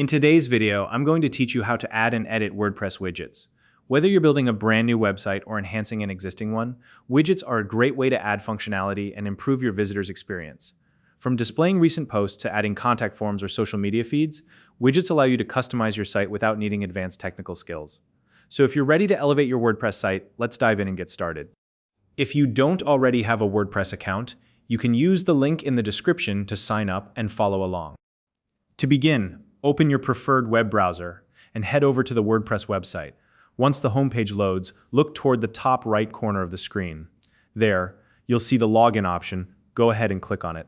In today's video, I'm going to teach you how to add and edit WordPress widgets. Whether you're building a brand new website or enhancing an existing one, widgets are a great way to add functionality and improve your visitors' experience. From displaying recent posts to adding contact forms or social media feeds, widgets allow you to customize your site without needing advanced technical skills. So if you're ready to elevate your WordPress site, let's dive in and get started. If you don't already have a WordPress account, you can use the link in the description to sign up and follow along. To begin, open your preferred web browser and head over to the WordPress website. Once the homepage loads, look toward the top right corner of the screen. There, you'll see the login option. Go ahead and click on it.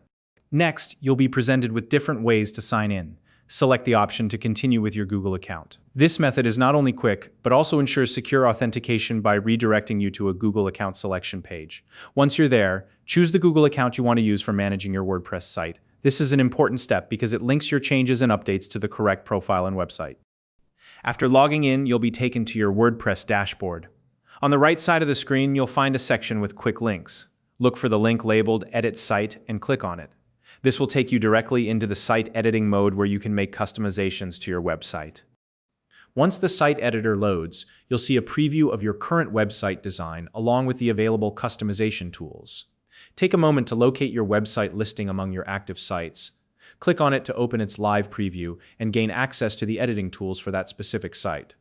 Next, you'll be presented with different ways to sign in. Select the option to continue with your Google account. This method is not only quick, but also ensures secure authentication by redirecting you to a Google account selection page. Once you're there, choose the Google account you want to use for managing your WordPress site. This is an important step because it links your changes and updates to the correct profile and website. After logging in, you'll be taken to your WordPress dashboard. On the right side of the screen, you'll find a section with quick links. Look for the link labeled Edit Site and click on it. This will take you directly into the site editing mode where you can make customizations to your website. Once the site editor loads, you'll see a preview of your current website design along with the available customization tools. Take a moment to locate your website listing among your active sites. Click on it to open its live preview and gain access to the editing tools for that specific site.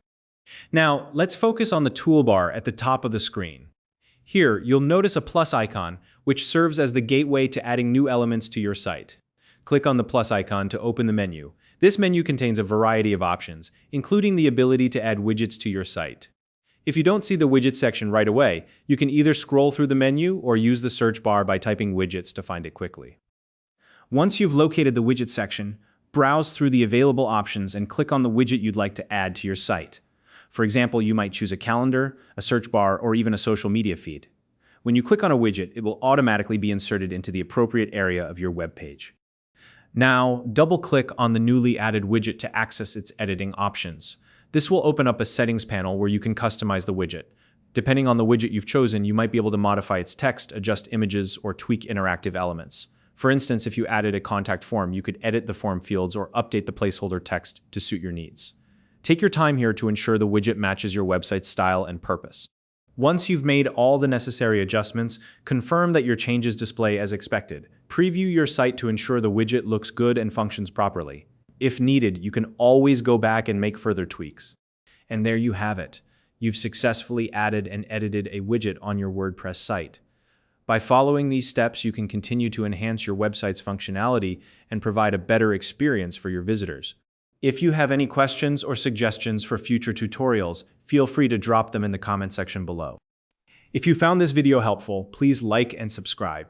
Now, let's focus on the toolbar at the top of the screen. Here, you'll notice a plus icon, which serves as the gateway to adding new elements to your site. Click on the plus icon to open the menu. This menu contains a variety of options, including the ability to add widgets to your site. If you don't see the widget section right away, you can either scroll through the menu or use the search bar by typing widgets to find it quickly. Once you've located the widget section, browse through the available options and click on the widget you'd like to add to your site. For example, you might choose a calendar, a search bar, or even a social media feed. When you click on a widget, it will automatically be inserted into the appropriate area of your web page. Now, double-click on the newly added widget to access its editing options. This will open up a settings panel where you can customize the widget. Depending on the widget you've chosen, you might be able to modify its text, adjust images, or tweak interactive elements. For instance, if you added a contact form, you could edit the form fields or update the placeholder text to suit your needs. Take your time here to ensure the widget matches your website's style and purpose. Once you've made all the necessary adjustments, confirm that your changes display as expected. Preview your site to ensure the widget looks good and functions properly. If needed, you can always go back and make further tweaks. And there you have it. You've successfully added and edited a widget on your WordPress site. By following these steps, you can continue to enhance your website's functionality and provide a better experience for your visitors. If you have any questions or suggestions for future tutorials, feel free to drop them in the comment section below. If you found this video helpful, please like and subscribe.